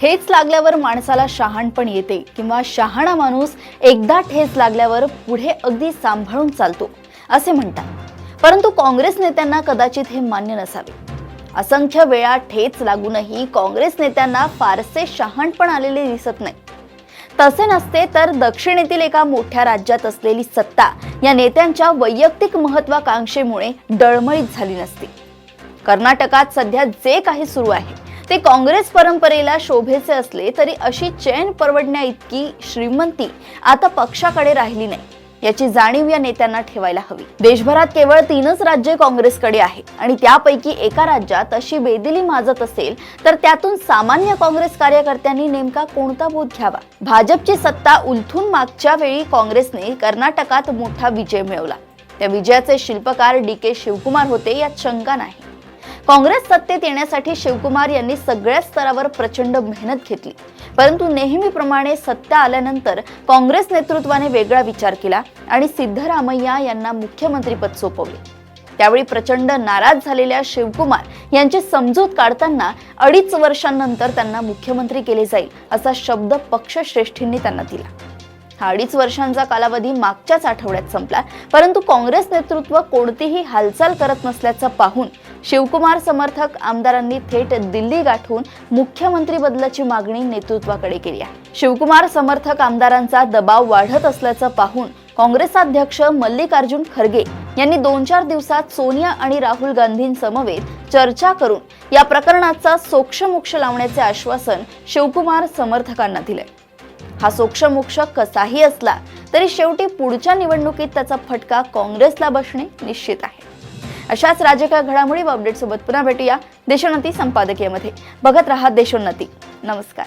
ठेच लागल्यावर माणसाला शहाणपण येते किंवा शहाणा माणूस एकदा ठेच लागल्यावर पुढे अगदी सांभाळून चालतो असे म्हणतात। परंतु काँग्रेस नेत्यांना कदाचित हे मान्य नसावे। असंख्य वेळा ठेच लागूनही काँग्रेस नेत्यांना फारसे शहाणपण आलेले दिसत नाही। तसे नसते तर दक्षिणेतील एका मोठ्या राज्यात असलेली सत्ता या नेत्यांच्या वैयक्तिक महत्त्वाकांक्षेमुळे डळमळीत झाली नसती। कर्नाटकात सध्या जे काही सुरू आहे ते काँग्रेस परंपरेला शोभेचे असले तरी अशी चैन परवडण्या इतकी श्रीमंती आता पक्षाकडे राहिली नाही याची जाणीव या नेत्यांना ठेवायला हवी। देशभरात केवळ 3च राज्ये काँग्रेसकडे आहे आणि त्यापैकी एका राज्यात अशी बेदिली माजत असेल तर त्यातून सामान्य काँग्रेस कार्यकर्त्यांनी नेमका कोणता बोध घ्यावा। भाजपची सत्ता उलथून मागच्या वेळी काँग्रेसने कर्नाटकात मोठा विजय मिळवला। त्या विजयाचे शिल्पकार DK शिवकुमार होते यात शंका नाही। काँग्रेस सत्तेत येण्यासाठी शिवकुमार यांनी सगळ्या स्तरावर प्रचंड मेहनत घेतली, परंतु नेहमीप्रमाणे सत्ता आल्यानंतर काँग्रेस नेतृत्वाने वेगळा विचार केला आणि सिद्धरामय्या यांना मुख्यमंत्रीपद सोपवले। त्यावेळी प्रचंड नाराज झालेल्या शिवकुमार यांची समजूत काढताना 2.5 वर्षांनंतर त्यांना मुख्यमंत्री केले जाईल असा शब्द पक्षश्रेष्ठींनी त्यांना दिला। हा 2.5 वर्षांचा कालावधी मागच्याच आठवड्यात संपला, परंतु काँग्रेस नेतृत्व कोणतीही हालचाल करत नसल्याचं पाहून शिवकुमार समर्थक आमदारांनी थेट दिल्ली गाठून मुख्यमंत्री बदलाची मागणी नेतृत्वाकडे केली आहे। शिवकुमार समर्थक आमदारांचा दबाव वाढत असल्याचं पाहून काँग्रेसाध्यक्ष मल्लिकार्जुन खरगे यांनी 2-4 दिवसात सोनिया आणि राहुल गांधींसमवेत चर्चा करून या प्रकरणाचा सोक्षमोक्ष लावण्याचे आश्वासन शिवकुमार समर्थकांना दिले। हा सोक्षमोक्ष कसाही असला तरी शेवटी पुढच्या निवडणुकीत त्याचा फटका काँग्रेसला बसणे निश्चित आहे। अशाच राजकीय घडामोडी व अपडेट सोबत पुन्हा भेटूया देशोन्नती संपादकीयमध्ये। बघत रहा देशोन्नती। नमस्कार।